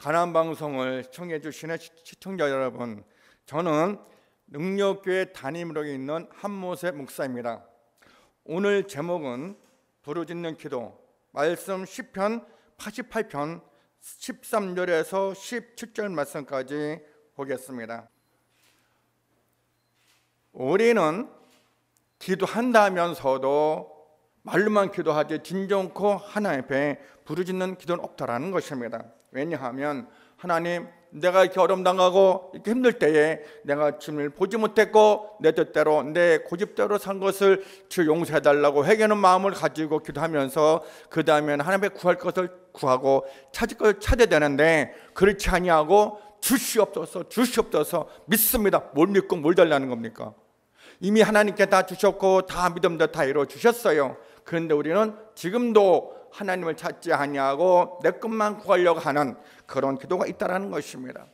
가나안 방송을 시청해 주시는 시청자 여러분, 저는 능력교회 담임으로 있는 한모세 목사입니다. 오늘 제목은 부르짖는 기도, 말씀 시편 88편 13절에서 17절 말씀까지 보겠습니다. 우리는 기도한다면서도 말로만 기도하지 진정코 하나님 앞에 부르짖는 기도는 없다라는 것입니다. 왜냐하면 하나님, 내가 이렇게 어려움 당하고 이렇게 힘들 때에 내가 주님을 보지 못했고 내 뜻대로 내 고집대로 산 것을 주 용서해달라고 회개하는 마음을 가지고 기도하면서 그 다음에는 하나님의 구할 것을 구하고 찾을 것을 찾아야 되는데, 그렇지 아니하고 주시옵소서 믿습니다. 뭘 믿고 뭘 달라는 겁니까? 이미 하나님께 다 주셨고 다 믿음대로 다 이루어 주셨어요. 그런데 우리는 지금도 하나님을 찾지 아니하고 내 것만 구하려고 하는 그런 기도가 있다는 것입니다.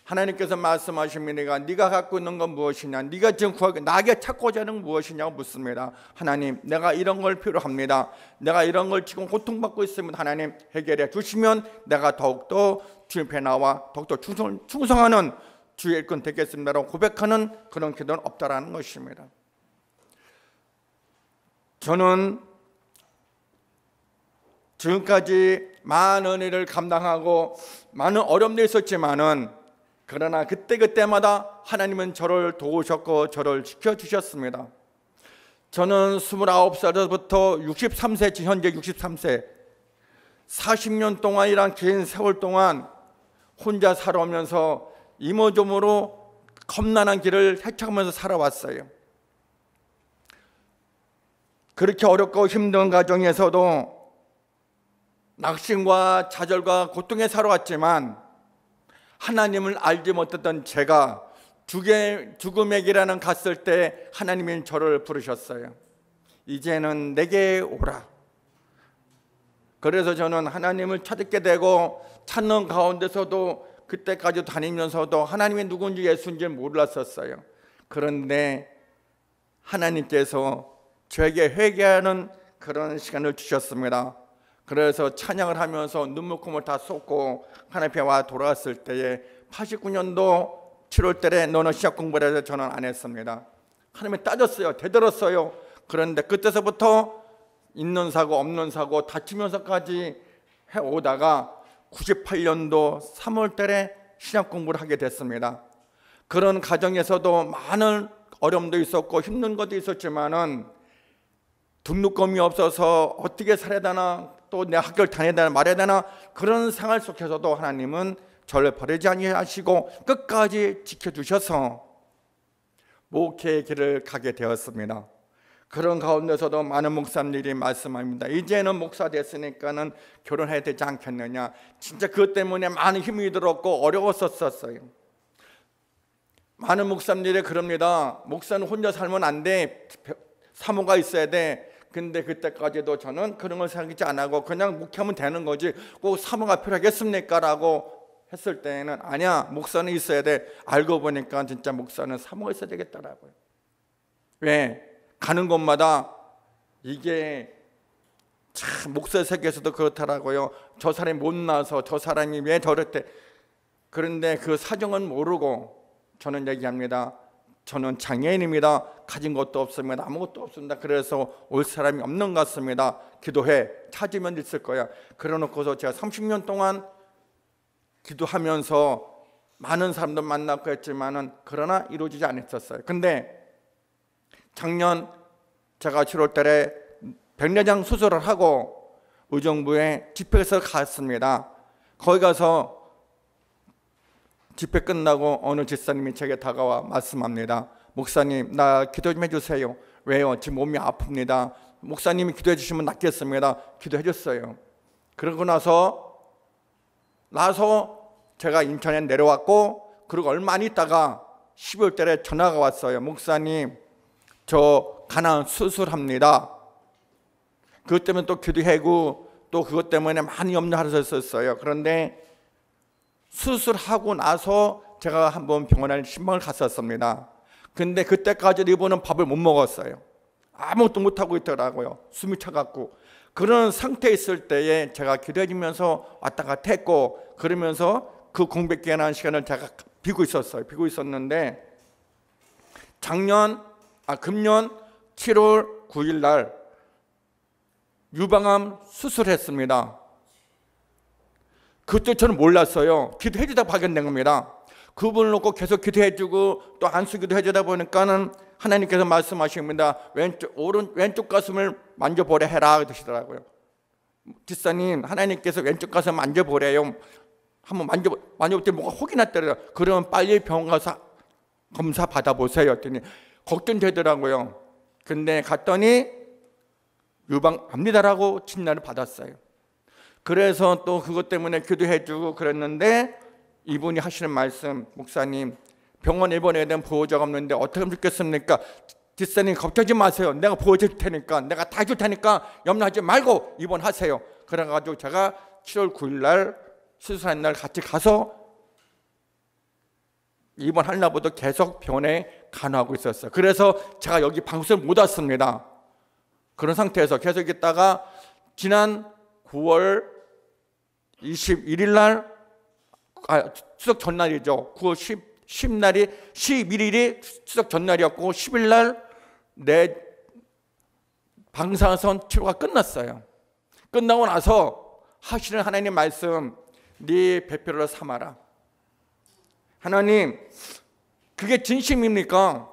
하나님께서 말씀하십니다. 네가 갖고 있는 건 무엇이냐, 네가 지금 구하고 나에게 찾고자 하는 건 무엇이냐고 묻습니다. 하나님, 내가 이런 걸 필요합니다. 내가 이런 걸 지금 고통받고 있습니다. 하나님, 해결해 주시면 내가 더욱더 주님 앞에 나와 더욱더 충성하는 주의 일꾼 되겠습니다라고 고백하는 그런 기도는 없다라는 것입니다. 저는 지금까지 많은 일을 감당하고 많은 어려움도 있었지만은, 그러나 그때마다 하나님은 저를 도우셨고 저를 지켜주셨습니다. 저는 29살부터 63세, 현재 63세 40년 동안이란 긴 세월 동안 혼자 살아오면서 이모저모로 겁난한 길을 헤쳐가면서 살아왔어요. 그렇게 어렵고 힘든 가정에서도 낙심과 좌절과 고통에 살아왔지만, 하나님을 알지 못했던 제가 죽음의 길에는 갔을 때 하나님이 저를 부르셨어요. 이제는 내게 오라. 그래서 저는 하나님을 찾게 되고, 찾는 가운데서도 그때까지 다니면서도 하나님이 누군지 예수인지 몰랐었어요. 그런데 하나님께서 저에게 회개하는 그런 시간을 주셨습니다. 그래서 찬양을 하면서 눈물콧물 다 쏟고 하나님 앞에 와 돌아왔을 때에 89년도 7월 달에 너는 시작 공부를 해서 저는 안 했습니다. 하나님이 따졌어요. 되들었어요. 그런데 그때서부터 있는 사고 없는 사고 다치면서까지 해오다가 98년도 3월 달에 신약 공부를 하게 됐습니다. 그런 과정에서도 많은 어려움도 있었고 힘든 것도 있었지만은 등록금이 없어서 어떻게 살아야 되나, 또 내 학교를 다녀야 되나 말아야 되나, 그런 생활 속에서도 하나님은 저를 버리지 아니하시고 끝까지 지켜주셔서 목회의 길을 가게 되었습니다. 그런 가운데서도 많은 목사님들이 말씀합니다. 이제는 목사 됐으니까는 결혼해야 되지 않겠느냐. 진짜 그것 때문에 많은 힘이 들었고 어려웠었어요. 많은 목사님들이 그럽니다. 목사는 혼자 살면 안 돼. 사모가 있어야 돼. 근데 그때까지도 저는 그런 걸 생각하지 않고 그냥 목회하면 되는 거지 꼭 사모가 필요하겠습니까? 라고 했을 때는 아니야, 목사는 있어야 돼. 알고 보니까 진짜 목사는 사모가 있어야 되겠더라고요. 왜? 가는 곳마다 이게 참 목사 세계에서도 그렇더라고요. 저 사람이 못나서 저 사람이 왜 저랬대. 그런데 그 사정은 모르고 저는 얘기합니다. 저는 장애인입니다. 가진 것도 없습니다. 아무것도 없습니다. 그래서 올 사람이 없는 것 같습니다. 기도해. 찾으면 있을 거야. 그러놓고서 제가 30년 동안 기도하면서 많은 사람들 만났고 했지만은 그러나 이루어지지 않았었어요. 근데 작년 제가 7월 달에 백내장 수술을 하고 의정부에 집회에서 갔습니다. 거기 가서 집회 끝나고 어느 집사님이 제게 다가와 말씀합니다. 목사님, 나 기도 좀 해주세요. 왜요? 지금 몸이 아픕니다. 목사님이 기도해 주시면 낫겠습니다. 기도해 줬어요. 그러고 나서 제가 인천에 내려왔고, 그리고 얼마 안 있다가 12월 달에 전화가 왔어요. 목사님, 저 가나안 수술합니다. 그것 때문에 또 기도하고 또 그것 때문에 많이 염려하셨었어요. 그런데 수술하고 나서 제가 한번 병원에 신방을 갔었습니다. 근데 그때까지 이분은 밥을 못 먹었어요. 아무것도 못하고 있더라고요. 숨이 차갖고. 그런 상태에 있을 때에 제가 기도해주면서 왔다 갔다 했고, 그러면서 그 공백 기간한 시간을 제가 비고 있었어요. 비고 있었는데 금년 7월 9일 날 유방암 수술했습니다. 그때 저는 몰랐어요. 기도해 주다 발견된 겁니다. 그분을 놓고 계속 기도해 주고 또 안수기도 해 주다 보니까는 하나님께서 말씀하십니다. 왼쪽 가슴을 만져보래 해라 그러시더라고요. 집사님, 하나님께서 왼쪽 가슴 만져보래요. 한번 만져볼 때 뭐가 혹이 났더래요. 그러면 빨리 병원 가서 검사 받아보세요 했더니 걱정되더라고요. 근데 갔더니 유방암니다라고 진단을 받았어요. 그래서 또 그것 때문에 기도해 주고 그랬는데 이분이 하시는 말씀, 목사님 병원 입원해야 되는 보호자가 없는데 어떻게 하면 좋겠습니까? 집사님 걱정하지 마세요. 내가 보호해줄 테니까, 내가 다 해줄 테니까 염려하지 말고 입원하세요. 그래가지고 제가 7월 9일 날 수술한 날 같이 가서 입원할 날부터 계속 병원에 간호하고 있었어요. 그래서 제가 여기 방송을 못 왔습니다. 그런 상태에서 계속 있다가 지난 9월 21일 날 추석 전날이죠. 9월 11일이 추석 전날이었고 10일 날 내 방사선 치료가 끝났어요. 끝나고 나서 하시는 하나님 말씀, 네 배필로 삼아라. 하나님, 그게 진심입니까?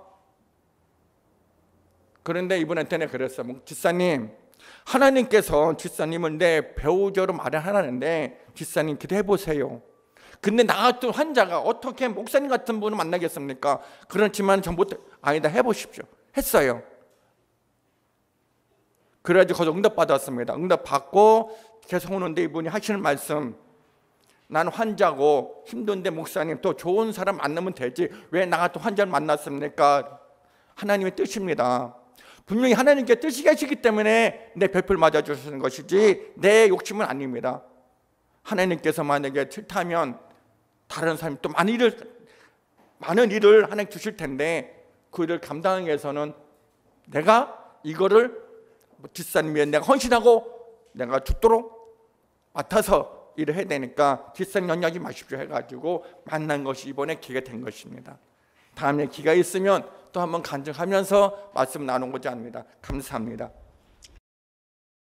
그런데 이분한테는 그랬어요. 집사님, 하나님께서 집사님을 내 배우자로 마련하라는데 집사님 기도해 보세요. 근데 나 같은 환자가 어떻게 목사님 같은 분을 만나겠습니까? 그렇지만 전부터 아니다 해보십시오. 했어요. 그래가지고 거기서 응답 받았습니다. 응답 받고 계속 오는데 이분이 하시는 말씀, 난 환자고 힘든데 목사님 또 좋은 사람 만나면 되지 왜 나 같은 환자를 만났습니까? 하나님의 뜻입니다. 분명히 하나님께 뜻이 계시기 때문에 내 별표를 맞아주시는 것이지 내 욕심은 아닙니다. 하나님께서 만약에 싫다면 다른 사람이 또 많은 일을 하나님 주실 텐데 그 일을 감당하기 위해서는 내가 이거를 집사님 위해 내가 헌신하고 내가 죽도록 맡아서 일을 해야 되니까 집사님 연락하지 마십시오 해가지고 만난 것이 이번에 기회가 된 것입니다. 다음에 기회가 있으면 또 한번 간증하면서 말씀 나누고자 합니다. 감사합니다.